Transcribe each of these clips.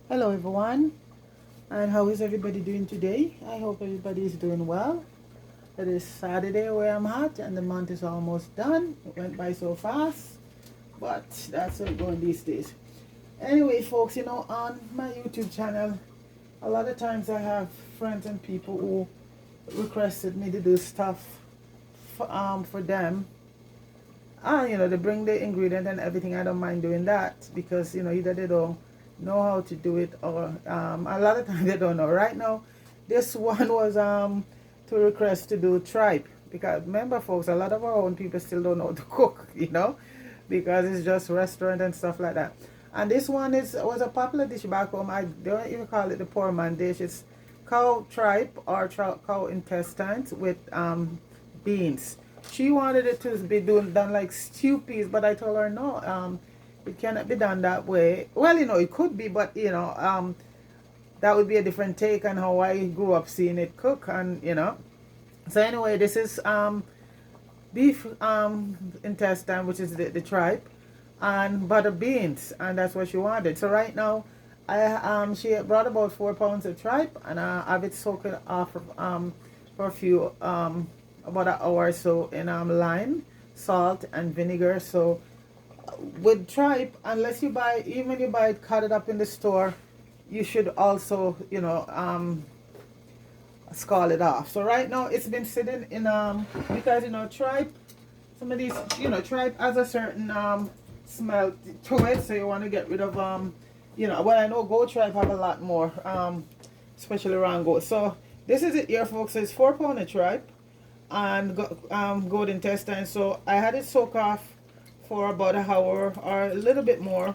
Hello everyone, and how is everybody doing today? I hope everybody is doing well. It is Saturday where I'm at, and the month is almost done. It went by so fast, but that's what going these days. Anyway, folks, on my YouTube channel, a lot of times I have friends and people who requested me to do stuff for them. They bring the ingredient and everything. I don't mind doing that because either they don't know how to do it or a lot of times they don't know. Right now, this one was to request to do tripe because remember, folks, a lot of our own people still don't know how to cook, because it's just restaurant and stuff like that. And this one was a popular dish back home. I don't even call it the poor man dish. It's cow tripe or cow intestines with beans. She wanted it to be done like stew peas, but I told her no, it cannot be done that way. Well, it could be, but that would be a different take on how I grew up seeing it cook, and. So anyway, this is beef intestine, which is the tripe, and butter beans, and that's what she wanted. So right now, she brought about 4 pounds of tripe, and I have it soaked off for a few about an hour or so in lime, salt, and vinegar. So with tripe, unless you buy, even when you buy it cut it up in the store, you should also scald it off. So right now it's been sitting in because tripe, some of these tripe has a certain smell to it, so you want to get rid of well, I know goat tripe have a lot more especially around goat. So this is it here, folks. So it's 4 pounds of tripe and goat intestine. So I had it soak off for about an hour or a little bit more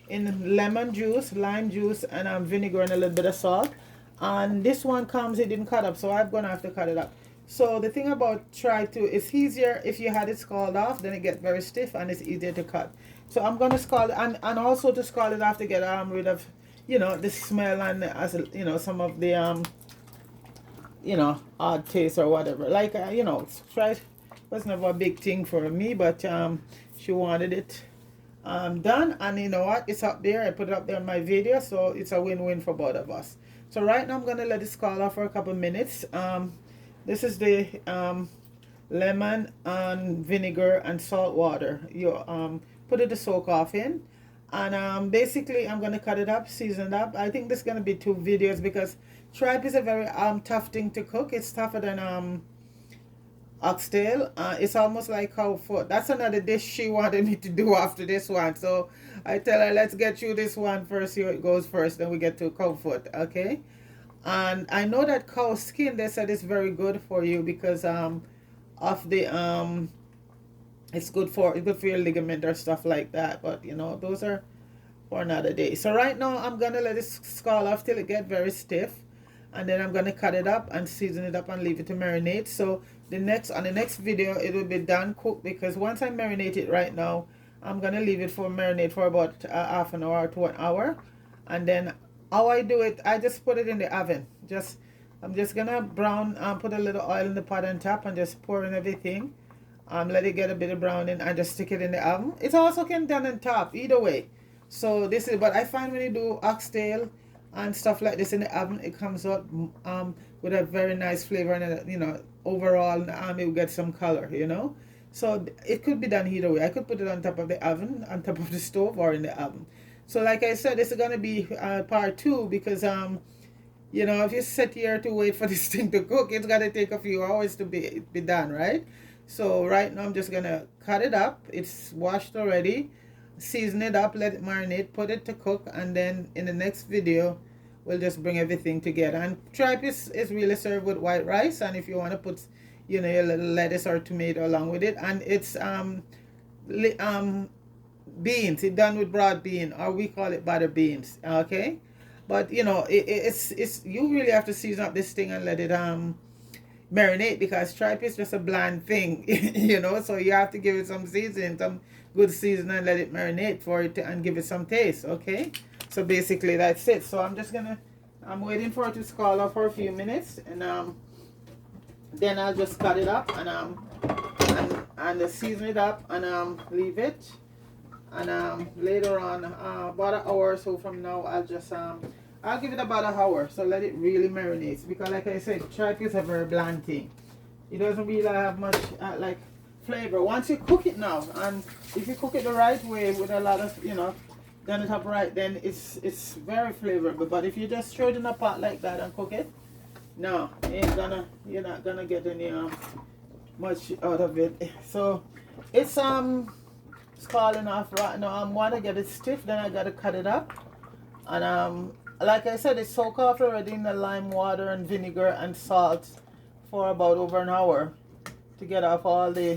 in lemon juice, lime juice, and vinegar and a little bit of salt. And this one comes, it didn't cut up, so I'm gonna have to cut it up. So the thing about try to, it's easier if you had it scalded off, then it get very stiff and it's easier to cut. So I'm gonna scald, and also to scald it off to get rid of the smell and as some of the odd taste or whatever. Like try was never a big thing for me, but she wanted it done, and you know what, it's up there. I put it up there in my video, so it's a win-win for both of us. So right now I'm gonna let it scald off for a couple minutes. This is the lemon and vinegar and salt water you put it to soak off in, and basically I'm gonna cut it up, season it up. I think this is gonna be 2 videos because tripe is a very tough thing to cook. It's tougher than oxtail. It's almost like cow foot. That's another dish she wanted me to do after this one. So I tell her, let's get through this one first, see how it goes first, then we get to cow foot, okay? And I know that cow skin, they said, is very good for you because of the it's good for your ligament or stuff like that. But those are for another day. So right now I'm gonna let it scald off till it get very stiff, and then I'm gonna cut it up and season it up and leave it to marinate. So on the next video it will be done cooked, because once I marinate it right now, I'm gonna leave it for marinate for about half an hour to an hour, and then how I do it, I just put it in the oven. I'm just gonna brown, put a little oil in the pot on top and just pour in everything. Let it get a bit of browning and just stick it in the oven. It also can done on top, either way. So this is, but I find when you do oxtail and stuff like this in the oven, it comes out with a very nice flavor, and overall it will get some color. So it could be done either way. I could put it on top of the oven, on top of the stove, or in the oven. So like I said, this is gonna be part 2 because if you sit here to wait for this thing to cook, it's gonna take a few hours to be done, right? So right now I'm just gonna cut it up. It's washed already. Season it up, let it marinate, put it to cook, and then in the next video we'll just bring everything together. And tripe is really served with white rice, and if you want to put your little lettuce or tomato along with it, and it's beans, it's done with broad bean, or we call it butter beans, okay? But it's you really have to season up this thing and let it marinate, because tripe is just a bland thing. So you have to give it some seasoning, some good seasoning, and let it marinate for it and give it some taste, okay? So basically that's it. So I'm waiting for it to scald up for a few minutes, and then I'll just cut it up and season it up and leave it. And later on, about an hour or so from now, I'll just I'll give it about an hour, so let it really marinate. Because like I said, tripe is a very bland thing. It doesn't really have much like flavor. Once you cook it now, and if you cook it the right way with a lot of, done it up right, then it's very flavorful. But if you just throw it in a pot like that and cook it, no, you're not gonna get any much out of it. So it's calling off right now. I want to get it stiff, then I gotta cut it up, and like I said, it's soaked off already in the lime water and vinegar and salt for about over an hour to get off all the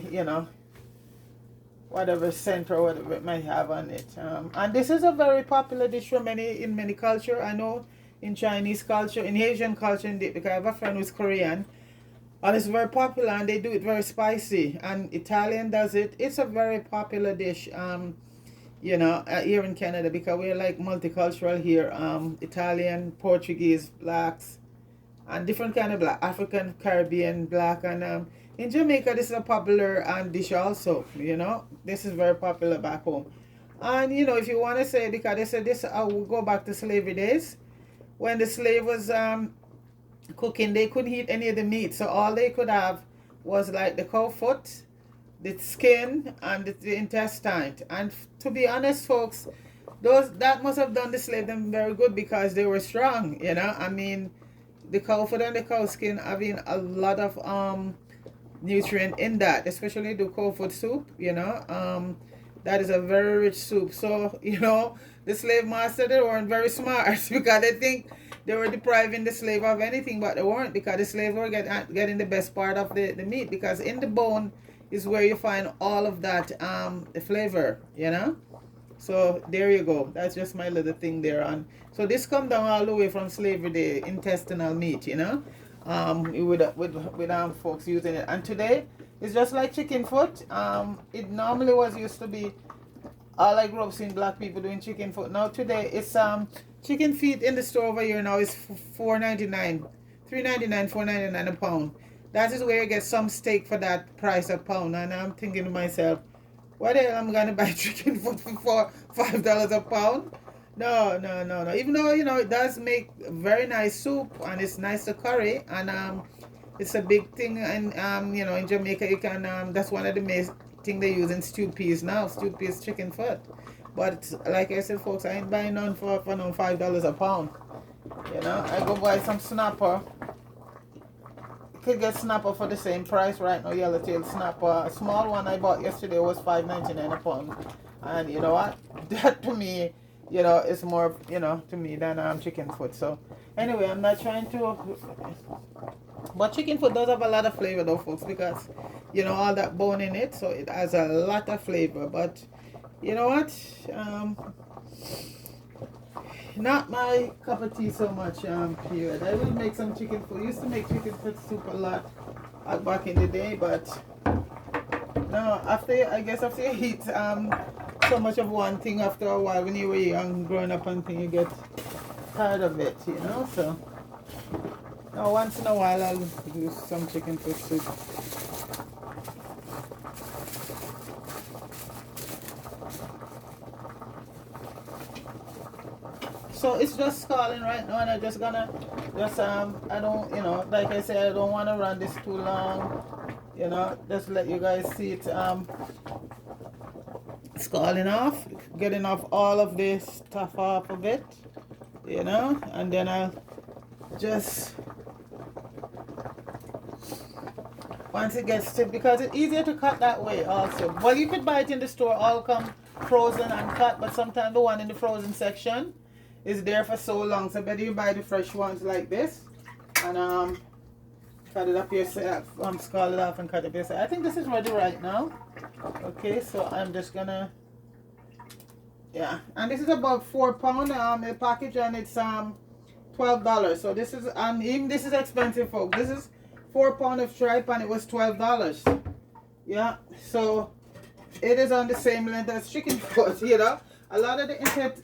whatever scent or whatever it might have on it. And this is a very popular dish for in many culture. I know in Chinese culture, in Asian culture indeed, because I have a friend who's Korean, and it's very popular, and they do it very spicy. And Italian does it. It's a very popular dish, here in Canada, because we're like multicultural here. Italian, Portuguese, blacks, and different kind of black, African, Caribbean, black, and in Jamaica, this is a popular dish also. This is very popular back home. And if you want to say, because they said this, I will go back to slavery days, when the slave was cooking, they couldn't eat any of the meat, so all they could have was like the cow foot, the skin, and the intestine. And to be honest, folks, that must have done the slave them very good, because they were strong. I mean, the cow foot and the cow skin having a lot of nutrient in that, especially the cow foot soup. That is a very rich soup. So the slave master, they weren't very smart because they think they were depriving the slave of anything, but they weren't, because the slave were getting the best part of the meat, because in the bone is where you find all of that the flavor. So there you go. That's just my little thing there on. So this come down all the way from slavery, the intestinal meat, with folks using it. And today it's just like chicken foot. It normally was used to be, all I grew up seeing black people doing chicken foot. Now today it's chicken feet in the store over here now is $4.99, $3.99, $4.99 a pound. That is where you get some steak for that price a pound. And I'm thinking to myself, what the hell I'm gonna buy chicken foot for $5 a pound? No. Even though it does make very nice soup, and it's nice to curry, and it's a big thing. And in Jamaica, you can that's one of the main thing they use in stewed peas now. Stewed peas chicken foot. But like I said, folks, I ain't buying none for no $5 a pound. I go buy some snapper. Could get snapper for the same price right now. Yellowtail snapper, a small one I bought yesterday was $5.99 a pound, and you know what? That to me, is more, to me than chicken foot. So anyway, I'm not trying to, but chicken foot does have a lot of flavor though, folks, because all that bone in it, so it has a lot of flavor. But you know what? Not my cup of tea so much, period. I will make some chicken foot. Used to make chicken foot soup a lot back in the day, but no, after you eat so much of one thing, after a while, when you were young, growing up and thing, you get tired of it, so now once in a while I'll do some chicken foot soup. So it's just scalding right now, and I'm just gonna I don't like I said, I don't want to run this too long, just let you guys see it scalding off, getting off all of this stuff off of it, and then I'll just, once it gets stiff, because it's easier to cut that way also. Well, you could buy it in the store, all come frozen and cut, but sometimes the one in the frozen section is there for so long, so better you buy the fresh ones like this, and cut it up yourself, scald it off and cut it yourself. I think this is ready right now. Okay, so I'm just gonna, and this is about £4 a package, and it's $12. So this is even this is expensive, folks. This is £4 of tripe, and it was $12. Yeah, so it is on the same length as chicken foot. A lot of the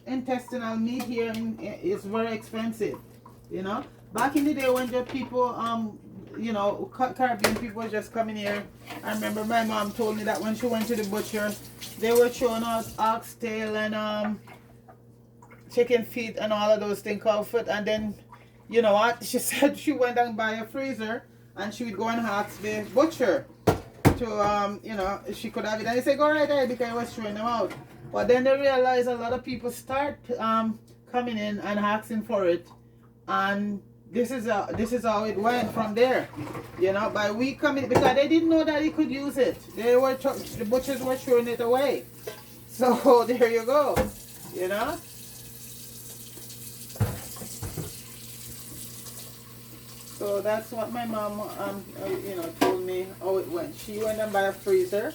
intestinal meat here is very expensive. Back in the day when the people Caribbean people were just coming here, I remember my mom told me that when she went to the butcher, they were showing us oxtail and chicken feet and all of those things comfort. And then, you know what? She said she went and buy a freezer and she would go and ask the butcher to, you know, she could have it. And he said, go right there because I was throwing them out. But then they realized a lot of people start coming in and asking for it. And this is how it went from there. You know, by we coming, because they didn't know that he could use it. The butchers were throwing it away. So there you go. You know. So that's what my mom, you know, told me how it went. She went and buy a freezer,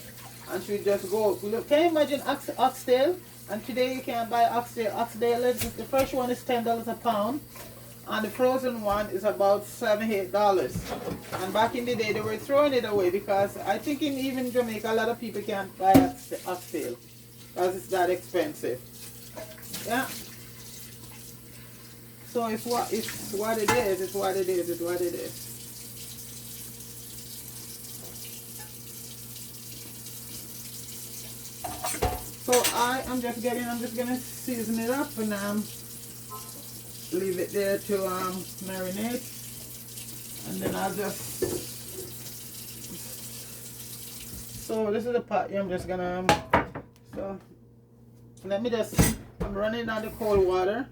and she would just go. Look, can you imagine oxtail? And today you can't buy oxtail. Oxtail, the fresh one is $10 a pound, and the frozen one is about $7-8. And back in the day, they were throwing it away because I think in even Jamaica, a lot of people can't buy oxtail because it's that expensive. Yeah. So it's what it is. It's what it is. It's what it is. So I'm just gonna season it up and leave it there to marinate, and then I'll just. So this is the pot. I'm just gonna. So let me just. I'm running on the cold water.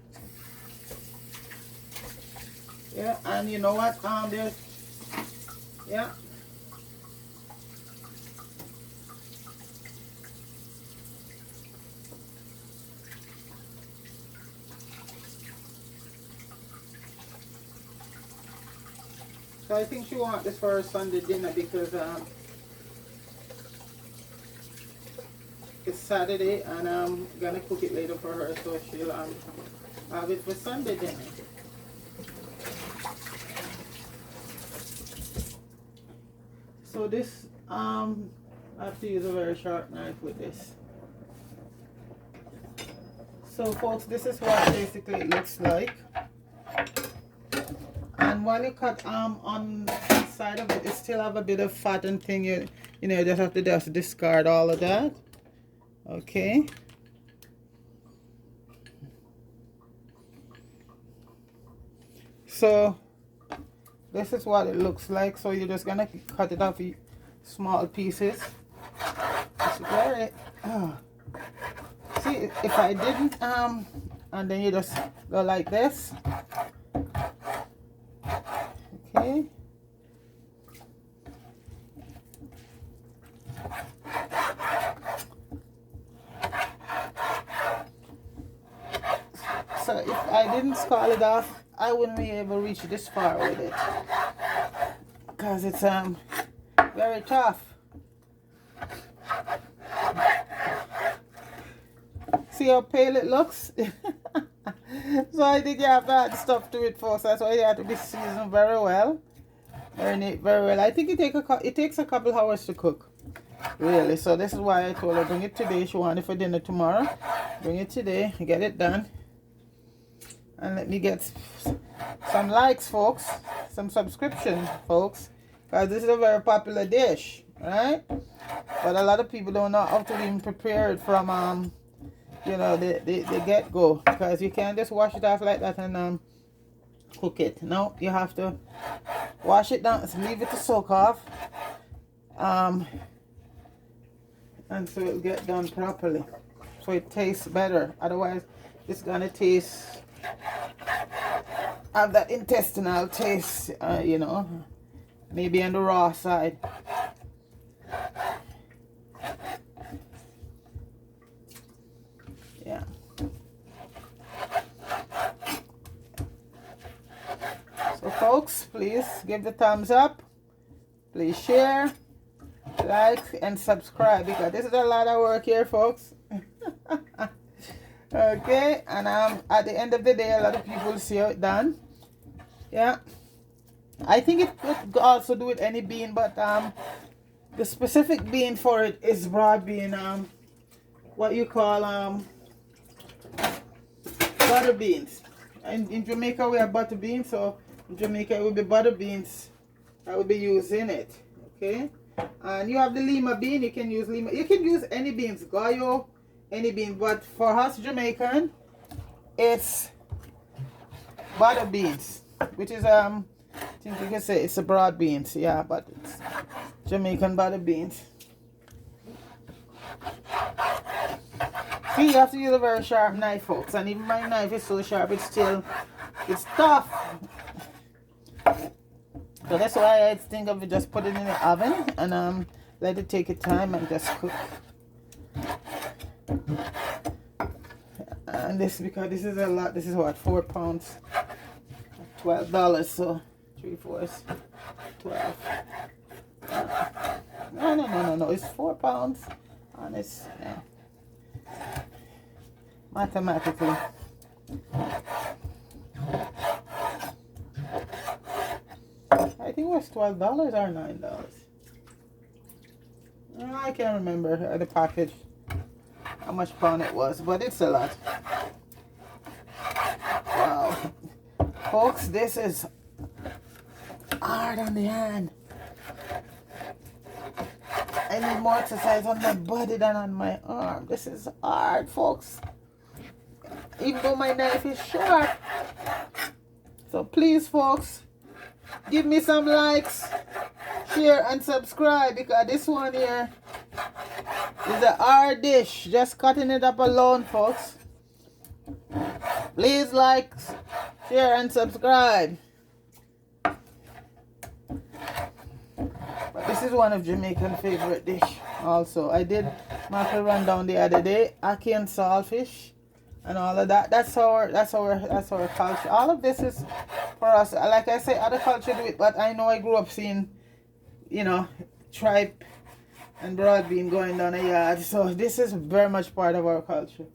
Yeah, and you know what? There's, yeah. So I think she wants this for her Sunday dinner because it's Saturday and I'm gonna cook it later for her, so she'll have it for Sunday dinner. So this, I have to use a very sharp knife with this. So folks, this is what basically it looks like. And while you cut on the side of it, it still have a bit of fat and thing. You know, you just have to just discard all of that. Okay. So this is what it looks like. So you're just gonna cut it off in small pieces. See, if I didn't and then you just go like this. Okay. So if I didn't scald it off, I wouldn't be able to reach this far with it because it's very tough. See how pale it looks? So I think you have to add stuff to it first. That's why you have to be seasoned very well, marinate very well. I think it takes a couple hours to cook, really. So this is why I told her bring it today. She wanted it for dinner tomorrow. Bring it today, get it done. And let me get some likes, folks, some subscription, folks, because this is a very popular dish, right? But a lot of people don't know how to even prepare it from, you know, the get-go, because you can't just wash it off like that and cook it. No, you have to wash it down, leave it to soak off, and so it'll get done properly, so it tastes better. Otherwise, it's gonna taste. Have that intestinal taste, you know, maybe on the raw side. Yeah. So folks, please give the thumbs up, please share, like and subscribe, because this is a lot of work here, folks. Okay, and at the end of the day, a lot of people see how it's done. Yeah, I think it could also do with any bean, but the specific bean for it is broad bean, what you call butter beans. And in Jamaica we have butter beans, so in Jamaica it will be butter beans that will be used in it. Okay, and you have the lima bean. You can use lima. You can use any beans, goyo, any bean, but for us Jamaican, It's butter beans, which is I think you can say it's a broad beans, yeah, but it's Jamaican butter beans. See, you have to use a very sharp knife, folks, and even my knife is so sharp, it's tough. So that's why I think of it, just put it in the oven and let it take its time and just cook. And this, because this is a lot, this is what, 4 pounds, $12, so 3/4, 12. No, it's 4 pounds, and it's, yeah, mathematically. I think it was $12 or $9. I can't remember the package how much pound it was, but it's a lot. Wow, folks, this is hard on the hand. I need more exercise on my body than on my arm. This is hard, folks, even though my knife is sharp. So please, folks, give me some likes, share, and subscribe, because this one here is a hard dish. Just cutting it up alone, folks. Please like, share, and subscribe. But this is one of Jamaican favorite dish. Also, I did mackerel rundown the other day, ackee and saltfish, and all of that. That's our culture. All of this is for us. Like I say, other culture do it, but I know I grew up seeing, you know, tripe and broad bean going down a yard. So this is very much part of our culture,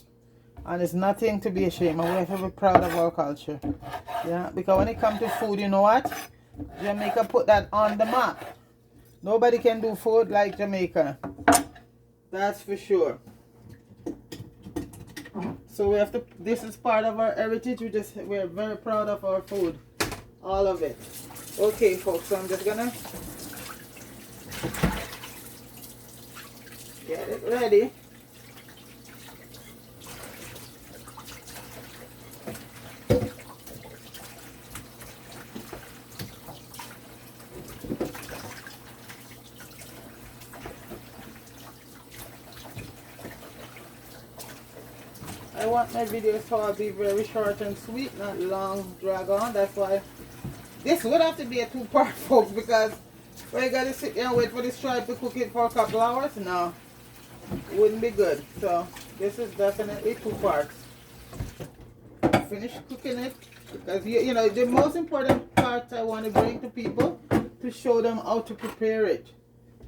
and it's nothing to be ashamed of. We have to be proud of our culture. Yeah, because when it comes to food, you know what? Jamaica put that on the map. Nobody can do food like Jamaica. That's for sure. So we have to, this is part of our heritage. We're very proud of our food. All of it. Okay, folks, so I'm just gonna get it ready. I want my videos to all be very short and sweet, not long, drag on. That's why this would have to be a 2-part, folks, because when you gotta sit there and wait for this tripe to cook it for a couple hours, no, it wouldn't be good. So this is definitely 2 parts. Finish cooking it, because you know the most important part I want to bring to people, to show them how to prepare it.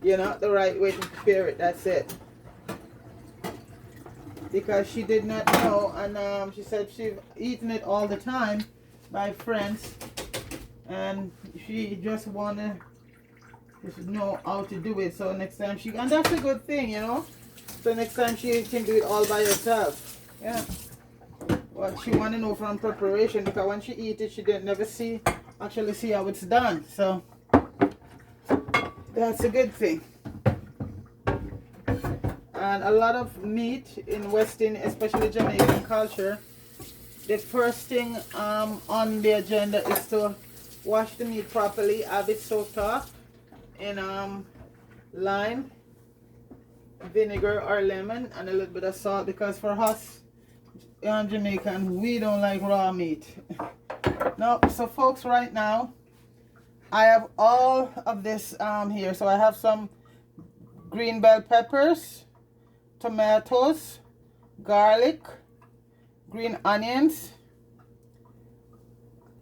You know, the right way to prepare it. That's it. Because she did not know, and she said she's eaten it all the time by friends, and she just wanna just know how to do it. So next time she, and that's a good thing, you know. So next time she can do it all by herself. Yeah. What she wanna know from preparation, because when she eat it, she didn't never actually see how it's done. So that's a good thing. And a lot of meat in Western, especially Jamaican culture, the first thing on the agenda is to wash the meat properly, have it soaked off in lime, vinegar or lemon, and a little bit of salt, because for us Jamaican, we don't like raw meat. No, so folks, right now I have all of this here. So I have some green bell peppers, tomatoes, garlic, green onions.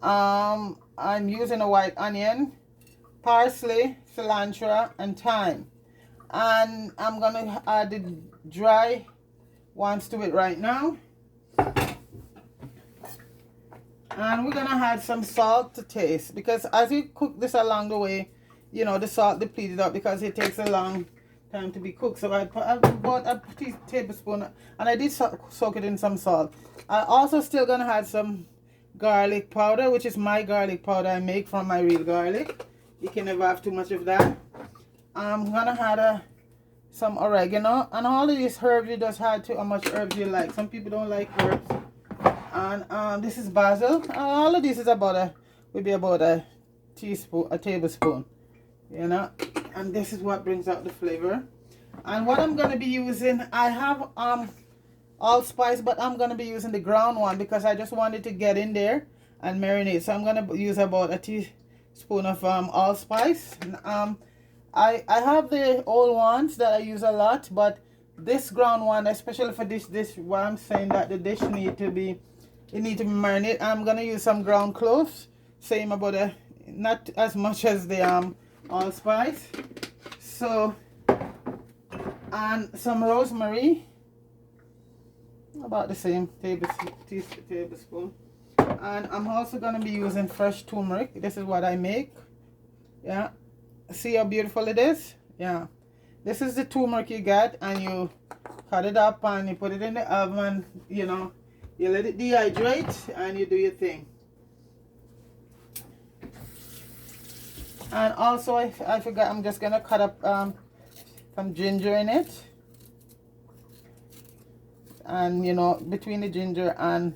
I'm using a white onion, parsley, cilantro, and thyme. And I'm gonna add the dry ones to it right now. And we're gonna add some salt to taste, because as you cook this along the way, you know, the salt depleted up because it takes a long time to be cooked. So I bought a tablespoon, and I did soak it in some salt. I also still gonna add some garlic powder, which is my garlic powder I make from my real garlic. You can never have too much of that. I'm gonna add some oregano, and all of these herbs, you just add to how much herbs you like. Some people don't like herbs. And this is basil. All of this is would be about a tablespoon, you know. And this is what brings out the flavor. And what I'm gonna be using, I have allspice, but I'm gonna be using the ground one because I just wanted to get in there and marinate. So I'm gonna use about a teaspoon of allspice. I have the old ones that I use a lot, but this ground one, especially for this dish, why I'm saying that the dish need to be marinated. I'm gonna use some ground cloves, same about not as much as the allspice. So, and some rosemary, about the same tablespoon. And I'm also gonna be using fresh turmeric. This is what I make. Yeah, see how beautiful it is. Yeah, this is the turmeric you get, and you cut it up and you put it in the oven. You know, you let it dehydrate and you do your thing. And also, I forgot, I'm just gonna cut up some ginger in it. And you know, between the ginger and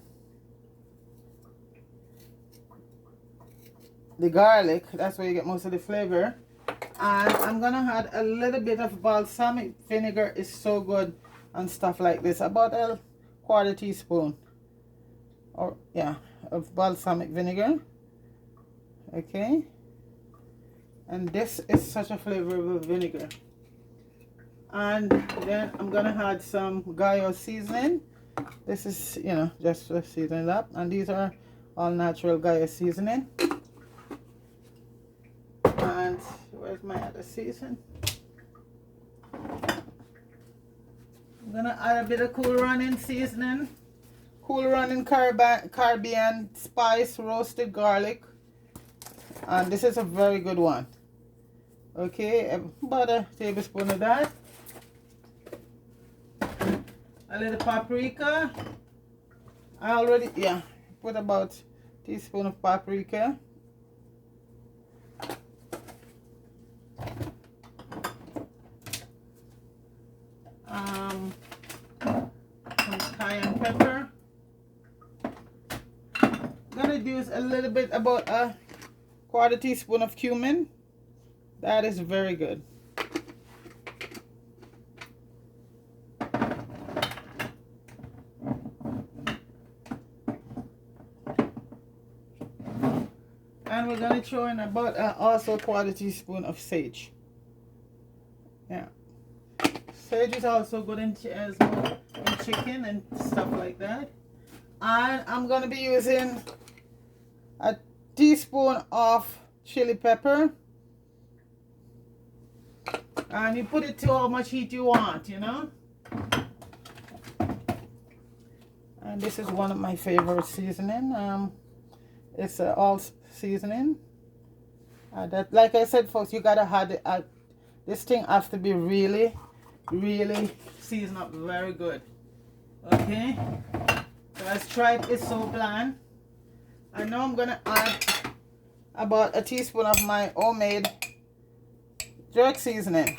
the garlic, that's where you get most of the flavor. And I'm gonna add a little bit of balsamic vinegar. Is so good and stuff like this, about a quarter teaspoon, or yeah, of balsamic vinegar. Okay, and this is such a flavorful vinegar. And then I'm gonna add some Gaio seasoning. This is, you know, just to season it up. And these are all natural Gaio seasoning. And where's my other season? I'm gonna add a bit of Cool Running seasoning. Cool Running Caribbean spice roasted garlic. And this is a very good one. Okay, about a tablespoon of that. A little paprika. I already, yeah, put about a teaspoon of paprika. Some cayenne pepper. I'm gonna use a little bit, about a quarter teaspoon of cumin. That is very good. And we're gonna throw in about also a quarter teaspoon of sage. Yeah, sage is also good in chicken and stuff like that. And I'm gonna be using a teaspoon of chili pepper. And you put it to how much heat you want, you know. And this is one of my favorite seasoning. It's all seasoning. That, like I said, folks, you gotta have it. This thing has to be really, really seasoned up very good. Okay. Because tripe is so bland. I know I'm gonna add about a teaspoon of my homemade jerk seasoning.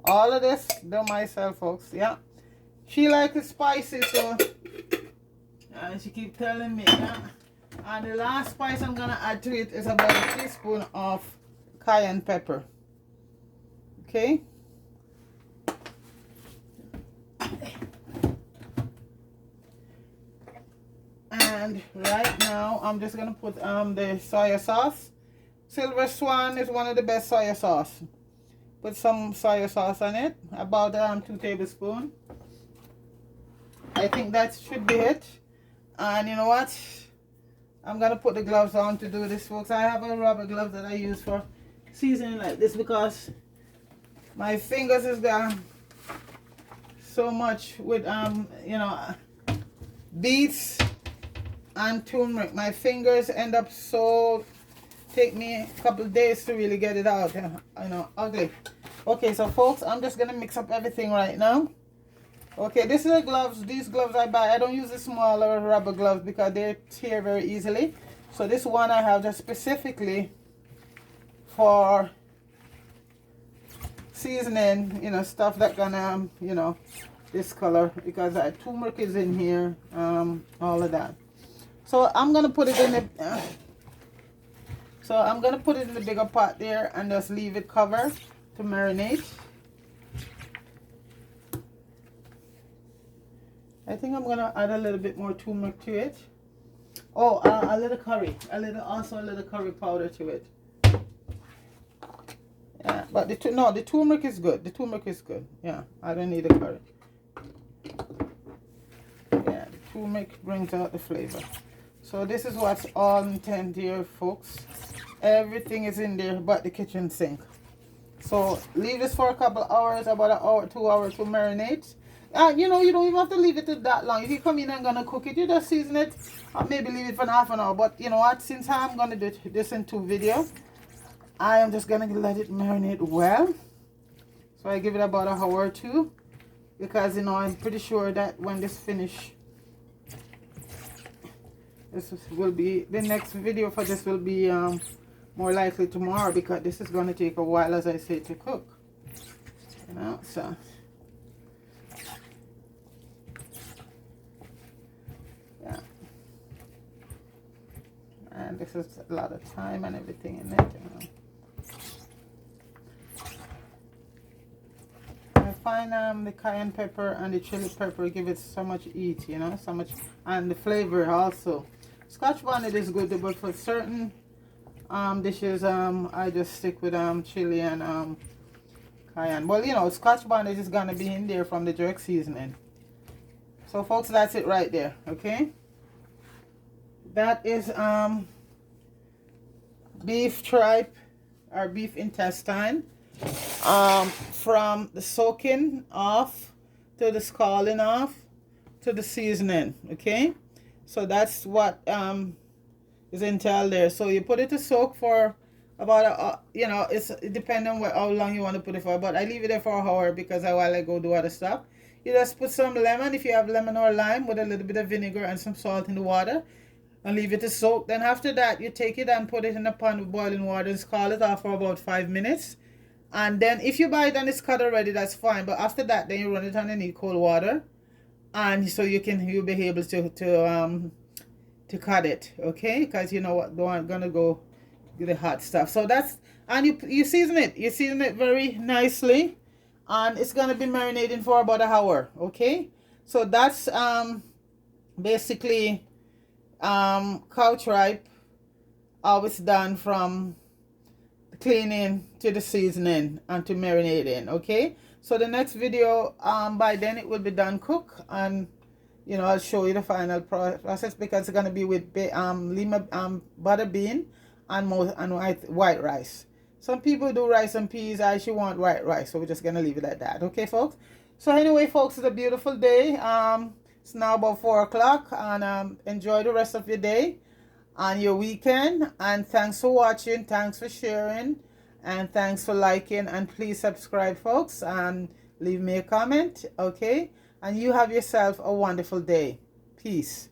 All of this do myself, folks. Yeah, she likes it spicy, so she keep telling me. Yeah. And the last spice I'm gonna add to it is about a teaspoon of cayenne pepper. Okay. And right now I'm just gonna put the soya sauce. Silver Swan is one of the best soya sauce. Put some soya sauce on it, about 2 tablespoons. I think that should be it. And you know what? I'm gonna put the gloves on to do this, folks. I have a rubber glove that I use for seasoning like this because my fingers is gone so much with you know, beets and turmeric. My fingers end up so, take me a couple of days to really get it out. You know, ugly. Okay, so folks, I'm just gonna mix up everything right now. Okay, this is the gloves. These gloves I buy. I don't use the smaller rubber gloves because they tear very easily. So this one I have just specifically for seasoning, you know, stuff that gonna, you know, this color because turmeric is in here, all of that. So I'm gonna put it in the bigger pot there and just leave it covered to marinate. I think I'm gonna add a little bit more turmeric to it. Oh, a little curry, also a little curry powder to it. Yeah, but the turmeric is good. The turmeric is good. Yeah, I don't need a curry. Yeah, the turmeric brings out the flavor. So this is what's all intent here, folks. Everything is in there but the kitchen sink. So leave this for a couple hours, about an hour, 2 hours to marinate. You know, you don't even have to leave it that long. If you come in and gonna cook it, you just season it, or maybe leave it for half an hour. But you know what? Since I'm gonna do this in 2 videos, I am just gonna let it marinate well. So I give it about an hour or 2, because you know I'm pretty sure that when this finish, will be the next video for this will be more likely tomorrow, because this is gonna take a while, as I say, to cook. You know, so. And this is a lot of time and everything in it, you know. I find the cayenne pepper and the chili pepper give it so much heat, you know, so much, and the flavor also. Scotch bonnet is good, but for certain dishes, I just stick with chili and cayenne. Well, you know, Scotch bonnet is gonna be in there from the jerk seasoning. So, folks, that's it right there. Okay. That is beef tripe or beef intestine, from the soaking off to the scalding off to the seasoning. Okay, so that's what is entailed there. So you put it to soak for about you know, it's depending on how long you want to put it for, but I leave it there for an hour because while I go do other stuff. You just put some lemon, if you have lemon or lime, with a little bit of vinegar and some salt in the water, and leave it to soak. Then after that, you take it and put it in a pan with boiling water and scald it off for about 5 minutes. And then if you buy it and it's cut already, that's fine. But after that, then you run it underneath cold water, and so you'll be able to cut it, okay? Because you know what, don't gonna go get the hot stuff. So that's, and you season it. You season it very nicely, and it's gonna be marinating for about an hour, okay? So that's basically cow tripe, always done from cleaning to the seasoning and to marinating. Okay, so the next video, by then it will be done cook, and you know, I'll show you the final process, because it's going to be with lima butter bean and white rice. Some people do rice and peas. I actually want white rice, so we're just going to leave it at that. Okay, folks? So anyway, folks, it's a beautiful day. It's now about 4 o'clock, and enjoy the rest of your day and your weekend. And thanks for watching, thanks for sharing, and thanks for liking. And please subscribe, folks, and leave me a comment. Okay, and you have yourself a wonderful day. Peace.